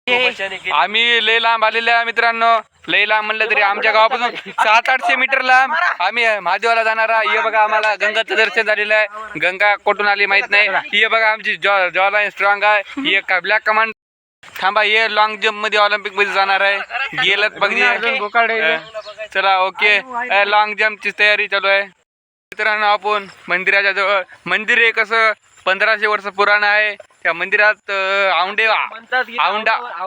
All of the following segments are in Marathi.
आम्ही लय लांब आलेल्या मित्रांनो, लय लांब म्हणलं तरी आमच्या गावापासून 700-800 मीटर लांब आम्ही महादेवाला जाणार. हे बघा आम्हाला गंगाचं दर्शन झालेलं आहे. गंगा कुठून आली माहित नाही. हे बघा आमची जॉ लाईन स्ट्रॉंग आहे. ही ब्लॅक कमांड थांबा. हे लॉंग जम्प मध्ये ऑलिम्पिक मध्ये जाणार आहे. गेलत बघ. चला ओके, लॉंग जम्पची तयारी चालू आहे मित्रांनो. आपण मंदिराच्या जवळ, मंदिर हे कसं 1500 वर्ष पुराण आहे. त्या मंदिरात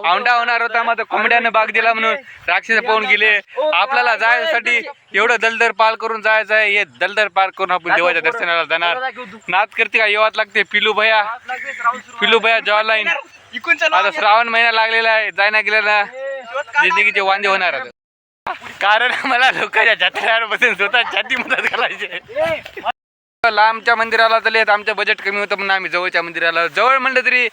औंडा होणार होता, मग कोंबड्यानं बाग दिला म्हणून राक्षस पाहून गेले. आपल्याला जायसाठी एवढं दलदर पार करून जायचं आहे. हे दलदर पार करून आपण देवाच्या दर्शनाला जाणार. नाच करते का येवात लागते. पिलू भैया जॉ लाईन. आता श्रावण महिना लागलेला आहे, जायना गेलेला जिंदगीचे वांदे होणार. कारण मला लोकांच्या जत्रेवर बसून स्वतः छाती मदत करायचे. लांबच्या मंदिराला तर आमचं बजेट कमी होतं म्हणून आम्ही जवळच्या मंदिराला, जवळ म्हणलं तरी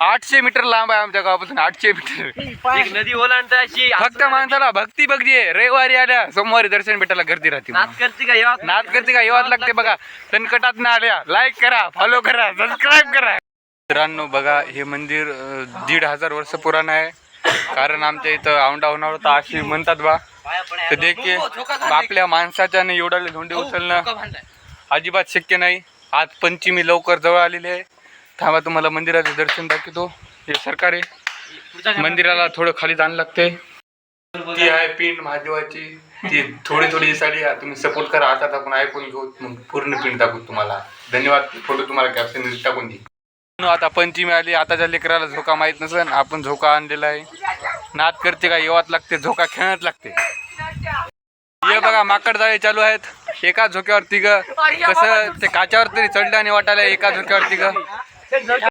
800 मीटर लांब आहे आमच्या गावापासून. 800 मीटर एक नदी ओलांडायची. फक्त माणसाला भक्ती बघजे. रविवारी आल्या सोमवारी दर्शन भेटायला गर्दी राहते. नाच करते का येवाच लागते बघा. संकटात ना आल्या लाईक करा, फॉलो करा, सबस्क्राईब करा. मित्रांनो बघा, हे मंदिर 1500 वर्ष पुराण आहे. कारण आमच्या इथं औंडा होणार होता अशी म्हणतात बा. तर देखील आपल्या माणसाच्या एवढा धोंडे उचलणं अजिबात शक्य नाही. आज पंचमी लवकर जवळ आलेली आहे. थांबा तुम्हाला मंदिराचं दर्शन दाखवतो. हे सरकारी मंदिराला थोडं खाली जाणं लागते. ती आहे पिंड महादेवाची. ती थोडी दिसाली. तुम्ही सपोर्ट करा. आता आपण ऐकून घेऊ, मग पूर्ण पिंड दाखवू तुम्हाला. धन्यवाद. फोटो तुम्हाला कॅप्शन टाकून दे. आता पंचमी आली. आताच्या लेकराला झोका माहित नसेल, आपण झोका आणलेला आहे. नाद करते का येवात लागते, झोका खेळत लागते. हे बघा माकड जाळे चालू आहेत. एका झोक्यावर तिघ, कसं ते काच्यावर तरी चढलं आणि वाटायला एका झोक्यावर तिघ.